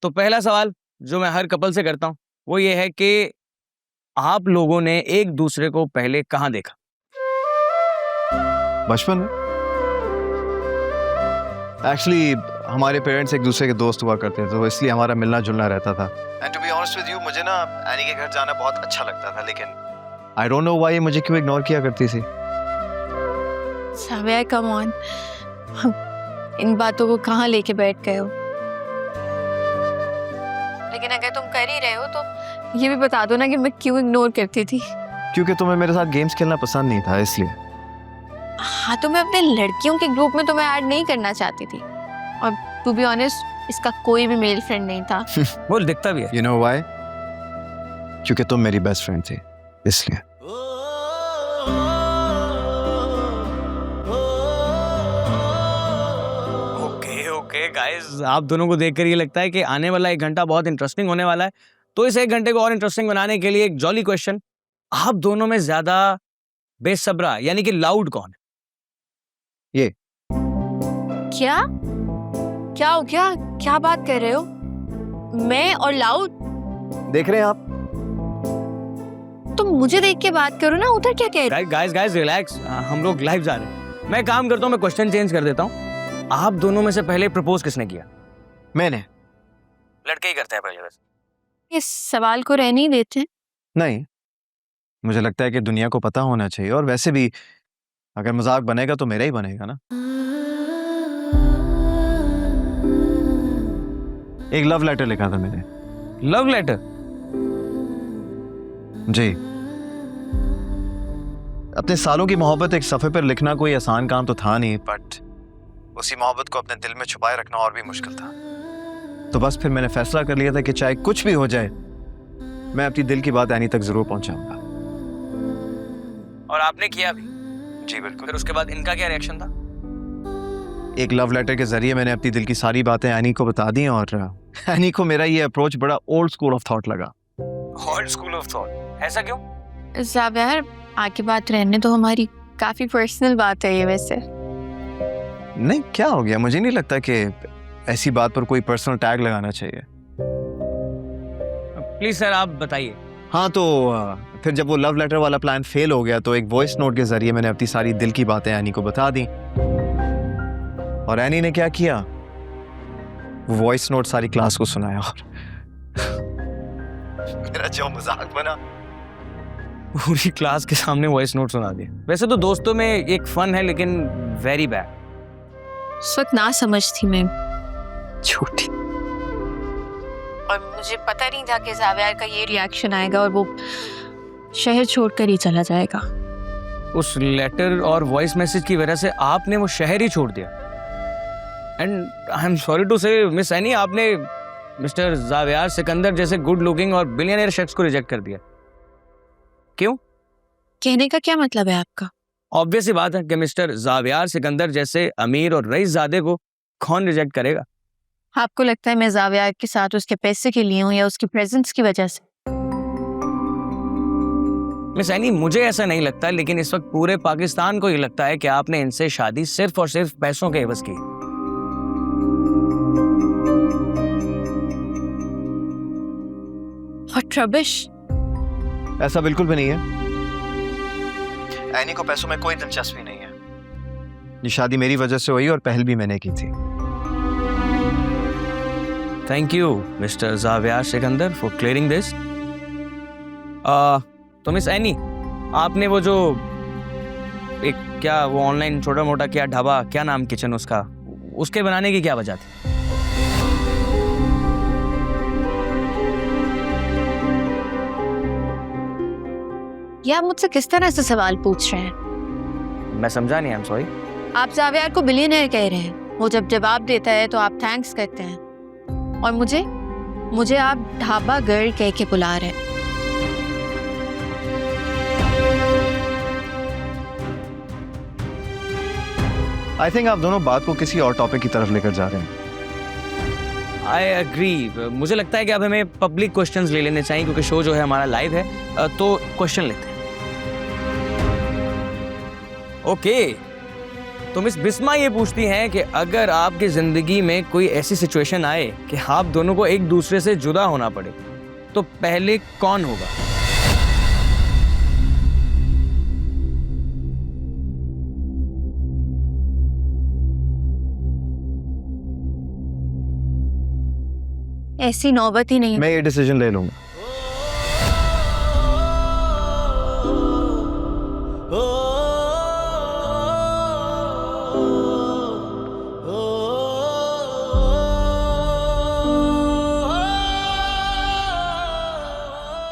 तो पहला सवाल जो मैं हर कपल से करता हूँ वो ये है कि आप लोगों ने एक दूसरे को पहले कहाँ देखा? बचपन में। एक्चुअली हमारे पेरेंट्स एक दूसरे के दोस्त हुआ करते थे, तो इसलिए हमारा मिलना जुलना रहता था। And to be honest with you, मुझे ना एनी के घर जाना बहुत अच्छा लगता था, लेकिन आई डोंट नो व्हाई मुझे क्यों इग्नोर किया करती थी। साविया, कम ऑन, इन बातों को कहाँ लेके बैठ गए हो? लेकिन अगर तुम कर ही रहे हो तो ये भी बता दो ना कि मैं क्यों इग्नोर करती थी। क्योंकि तुम्हें मेरे साथ गेम्स खेलना पसंद नहीं था, इसलिए। हाँ, तो मैं अपने लड़कियों के ग्रुप में तुम्हें ऐड नहीं करना चाहती थी, और टू बी ऑनेस्ट इसका कोई भी मेल फ्रेंड नहीं था। बोल, दिखता भी है। You know why? क्योंकि तुम मेरी बेस्ट फ्रेंड थी, इसलिए। ओके गाइस, आप दोनों को देखकर ये लगता है कि आने वाला 1 घंटा बहुत इंटरेस्टिंग होने वाला है। तो इस 1 घंटे को और इंटरेस्टिंग बनाने के लिए एक जॉली क्वेश्चन, आप दोनों में ज्यादा बेसब्रा यानी कि लाउड कौन है? ये क्या क्या हो गया? क्या बात कर रहे हो? मैं और लाउड? देख रहे हैं आप? तुम मुझे देख के बात करो ना, उधर क्या कह रहे हो? गाइस रिलैक्स, हम लोग लाइव जा रहे हैं। मैं काम करता हूँ, मैं क्वेश्चन चेंज कर देता हूँ। आप दोनों में से पहले प्रपोज किसने किया? मैंने। लड़के ही करते हैं पहले वैसे। इस सवाल को रहने ही देते। नहीं, मुझे लगता है कि दुनिया को पता होना चाहिए, और वैसे भी अगर मजाक बनेगा तो मेरा ही बनेगा ना। एक लव लेटर लिखा था मैंने। Love letter? जी। अपने सालों की मोहब्बत एक सफ़े पर लिखना कोई आसान काम तो था नहीं, बट उसी मोहब्बत को अपने दिल में छुपाए रखना और भी मुश्किल था। तो बस फिर मैंने फैसला कर लिया था कि चाहे कुछ भी हो जाए, मैं अपनी दिल की बात एनी तक जरूर पहुंचाऊंगा। और आपने किया भी? जी बिल्कुल। फिर उसके बाद इनका क्या रिएक्शन था? एक लव लेटर के जरिए मैंने अपनी दिल की सारी बातें एनी को बता दी, और एनी को मेरा ये अप्रोच बड़ा ओल्ड स्कूल ऑफ थॉट लगा। Old school of thought? ऐसा क्यों? ज़ाविया, आगे बात रहने तो, हमारी काफी पर्सनल बात है ये वैसे। नहीं, क्या हो गया? मुझे नहीं लगता कि ऐसी बात पर कोई पर्सनल टैग लगाना चाहिए। प्लीज सर, आप बताइए। हाँ, तो फिर जब वो लव लेटर वाला प्लान फेल हो गया, तो एक वॉइस नोट के जरिए मैंने अपनी सारी दिल की बातें एनी को बता दी। और एनी ने क्या किया, वो वॉइस नोट सारी क्लास को सुनाया, और मेरा जो मजाक बना, पूरी क्लास के सामने वॉइस नोट सुना दिया। वैसे तो दोस्तों में एक फन है, लेकिन वेरी बैड। उस वक्त ना समझ थी मैं, छोटी, और मुझे पता नहीं था कि ज़ाविया का ये रिएक्शन आएगा और वो शहर छोड़कर ही चला जाएगा। उस लेटर और वॉइस मैसेज की वजह से आपने वो शहर ही छोड़ दिया। And I am sorry to say Miss Annie, आपने मिस्टर ज़ाविया सिकंदर जैसे गुड लुकिंग और बिलियनियर शख्स को रिजेक्ट कर दिया। क्यों? कहने का क्या मतलब है आपका? ऑब्वियस ही बात है कि मिस्टर ज़ाविया सिकंदर जैसे अमीर और रईसजादे को कौन रिजेक्ट करेगा? आपको लगता है मैं ज़ाविया के साथ उसके पैसे के लिए हूँ या उसकी प्रेजेंस की वजह से? मिस एनी, मुझे ऐसा नहीं लगता, लेकिन इस वक्त पूरे पाकिस्तान को ये लगता है कि आपने इनसे शादी सिर्फ और सिर्फ पैसों के एवज की। What rubbish! ऐसा बिल्कुल भी नहीं है। एनी को पैसों में कोई दिलचस्पी नहीं है। ये शादी मेरी वजह से हुई और पहल भी मैंने की थी। Thank you mister ज़ाविया Sikandar for clearing this. तो मिस एनी, आपने वो जो एक क्या वो ऑनलाइन छोटा मोटा क्या ढाबा, क्या नाम किचन उसका, उसके बनाने की क्या वजह थी? ये आप मुझसे किस तरह से सवाल पूछ रहे हैं? मैं समझा नहीं, आई एम सॉरी। आप ज़ाविया को बिलियनियर कह रहे हैं, वो जब जवाब देता है तो आप थैंक्स करते हैं, और मुझे आप ढाबा गर्ल कह के बुला रहे हैं। आई थिंक आप दोनों बात को किसी और टॉपिक की तरफ लेकर जा रहे हैं। I agree. मुझे लगता है कि अब हमें पब्लिक क्वेश्चंस ले लेने चाहिए, क्योंकि शो जो है हमारा लाइव है। तो क्वेश्चन लेते हैं। ओके, तो मिस बिस्मा ये पूछती हैं कि अगर आपकी ज़िंदगी में कोई ऐसी सिचुएशन आए कि आप दोनों को एक दूसरे से जुदा होना पड़े तो पहले कौन होगा? ऐसी नौबत ही नहीं। मैं ये डिसीजन ले लूंगा।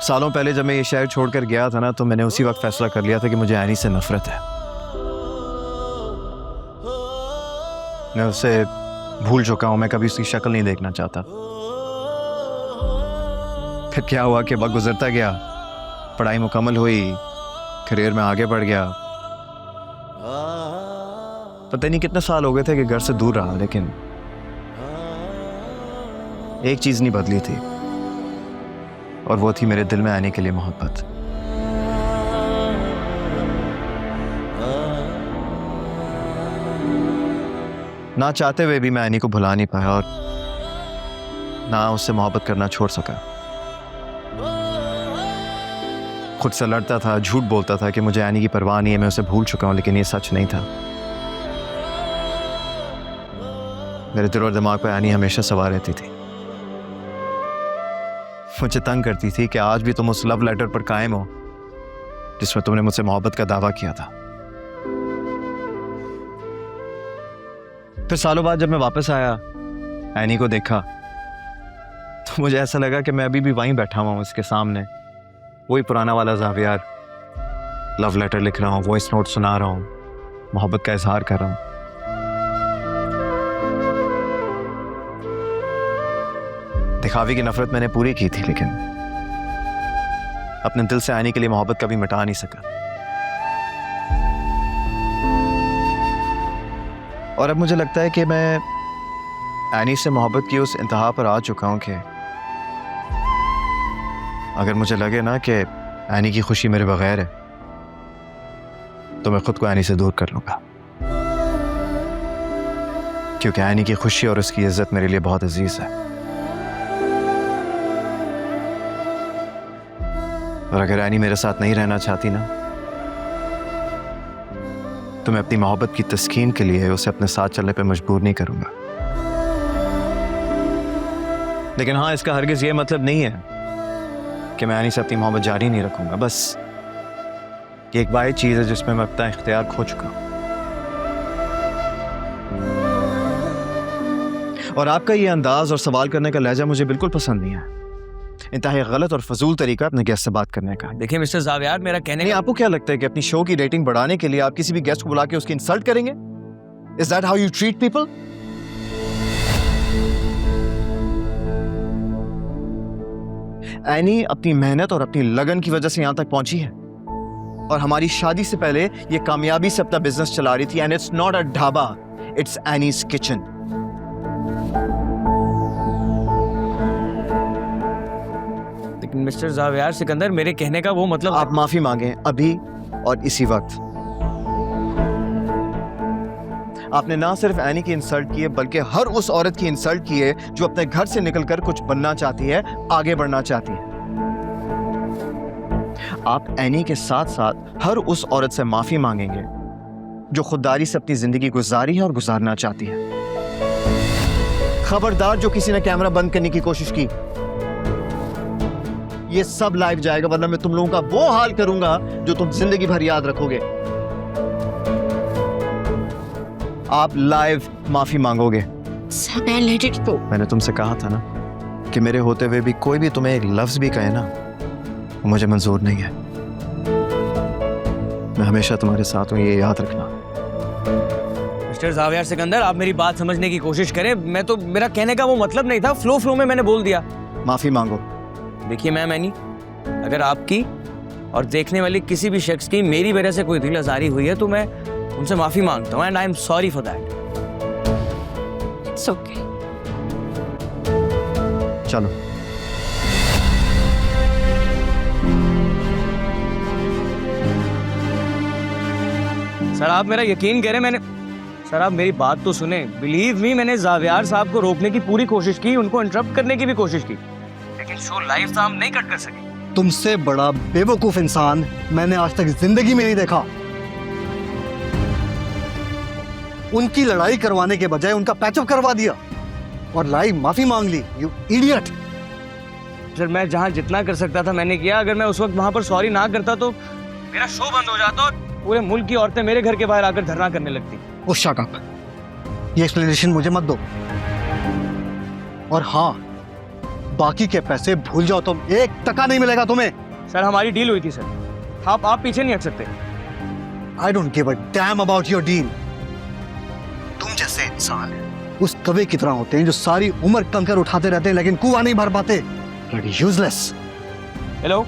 सालों पहले जब मैं ये शहर छोड़कर गया था ना, तो मैंने उसी वक्त फैसला कर लिया था कि मुझे एनी से नफरत है। मैं उसे भूल चुका हूं, मैं कभी उसकी शक्ल नहीं देखना चाहता। फिर क्या हुआ कि वक्त गुजरता गया, पढ़ाई मुकम्मल हुई, करियर में आगे बढ़ गया। पता नहीं कितने साल हो गए थे कि घर से दूर रहा, लेकिन एक चीज नहीं बदली थी, और वो थी मेरे दिल में आने के लिए मोहब्बत। ना चाहते हुए भी मैं एनी को भुला नहीं पाया और ना उससे मोहब्बत करना छोड़ सका। खुद से लड़ता था, झूठ बोलता था कि मुझे एनी की परवाह नहीं है, मैं उसे भूल चुका हूं, लेकिन ये सच नहीं था। मेरे दिल और दिमाग पर एनी हमेशा सवार रहती थी। मुझे तंग करती थी कि आज भी तुम उस लव लेटर पर कायम हो जिसमें तुमने मुझसे मोहब्बत का दावा किया था। फिर सालों बाद जब मैं वापस आया, एनी को देखा, तो मुझे ऐसा लगा कि मैं अभी भी वहीं बैठा हुआ हूं उसके सामने, वही पुराना वाला ज़ावियार। लव लेटर लिख रहा हूं, वॉइस नोट सुना रहा हूं, मोहब्बत का इजहार कर रहा हूं। दिखावे की नफरत मैंने पूरी की थी, लेकिन अपने दिल से आने के लिए मोहब्बत कभी मिटा नहीं सका। और अब मुझे लगता है कि मैं एनी से मोहब्बत की उस इंतहा पर आ चुका हूं कि अगर मुझे लगे ना कि एनी की खुशी मेरे बगैर है, तो मैं खुद को एनी से दूर कर लूंगा, क्योंकि एनी की खुशी और उसकी इज्जत मेरे लिए बहुत अजीज है। और अगर एनी मेरे साथ नहीं रहना चाहती ना, तो मैं अपनी मोहब्बत की तस्कीन के लिए उसे अपने साथ चलने पर मजबूर नहीं करूंगा। लेकिन हाँ, इसका हरगिज ये मतलब नहीं है कि मैं एनी से अपनी मोहब्बत जारी नहीं रखूंगा। बस ये एक वाहिद चीज है जिसमें मैं अपना इख्तियार खो चुका हूं। और आपका ये अंदाज और सवाल करने का लहजा मुझे बिल्कुल पसंद नहीं है। इंतहाई गलत और फजूल तरीका अपने गेस्ट से बात करने का। देखिए मिस्टर ज़ावियार, मेरा कहने नहीं, आपको क्या लगता है कि अपनी शो की रेटिंग बढ़ाने के लिए आप किसी भी गेस्ट को बुला के उसकी इंसल्ट करेंगे? Is that how you treat people? Any अपनी मेहनत और अपनी लगन की वजह से यहां तक पहुंची है, और हमारी शादी से पहले ये कामयाबी से अपना बिजनेस चला रही थी। And it's not a dhaba, it's Annie's kitchen. लेकिन मिस्टर ज़ावियार सिकंदर, मेरे कहने का वो मतलब आप माफी मांगे अभी और इसी वक्त। आपने ना सिर्फ एनी की इंसल्ट की है, बल्कि हर उस औरत की इंसल्ट की है जो अपने घर से निकलकर कुछ बनना चाहती है, आगे बढ़ना चाहती है। आप एनी के साथ साथ हर उस औरत से माफी मांगेंगे जो खुददारी से अपनी जिंदगी गुजारी है और गुजारना चाहती है। खबरदार जो किसी ने कैमरा बंद करने की कोशिश की, ये सब लाइव जाएगा, वरना मैं तुम लोगों का वो हाल करूंगा जो तुम जिंदगी भर याद रखोगे। आप लाइव माफी मांगोगे। मैंने तुमसे कहा था ना कि मेरे होते हुए भी कोई भी तुम्हें एक लफ्ज भी कहे ना, मुझे मंजूर नहीं है। मैं हमेशा तुम्हारे साथ हूं, ये याद रखना। मिस्टर ज़ावियार सिकंदर, आप मेरी बात समझने की कोशिश करें। मेरा कहने का वो मतलब नहीं था, फ्लो में मैंने बोल दिया। माफी मांगो। देखिए मैम एनी, अगर आपकी और देखने वाले किसी भी शख्स की मेरी वजह से कोई दिल आज़ारी हुई है तो मैं उनसे माफी मांगता हूँ, and I am sorry for that. It's okay. चलो। सर, आप मेरा यकीन करें, सर आप मेरी बात तो सुने, बिलीव मी, मैंने जावियार साहब को रोकने की पूरी कोशिश की, उनको इंटरप्ट करने की भी कोशिश की, लेकिन शो लाइव था, हम नहीं कट कर सके। तुमसे बड़ा बेवकूफ इंसान मैंने आज तक जिंदगी में नहीं देखा। उनकी लड़ाई करवाने के बजाय उनका पैचअप करवा दिया और लाइव माफी मांग ली। You idiot. सर मैं जहाँ जितना कर सकता था मैंने किया। अगर मैं उस वक्त वहां पर सॉरी ना करता तो मेरा शो बंद हो जाता और पूरे मुल्क की औरतें मेरे घर के बाहर आकर धरना करने लगती। ओ शट अप, ये एक्सप्लेनेशन मुझे मत दो। और हाँ, बाकी के पैसे भूल जाओ, तुम 1 टका नहीं मिलेगा तुम्हें। सर हमारी डील हुई थी सर, आप पीछे नहीं हट सकते। I don't give a damn about your deal. तुम जैसे इंसान उस कवे की तरह होते हैं जो सारी उम्र कंकर उठाते रहते हैं लेकिन कुआं नहीं भर पाते। यूजलेस। हेलो,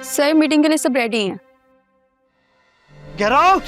सर मीटिंग के लिए सब रेडी हैं। Get out.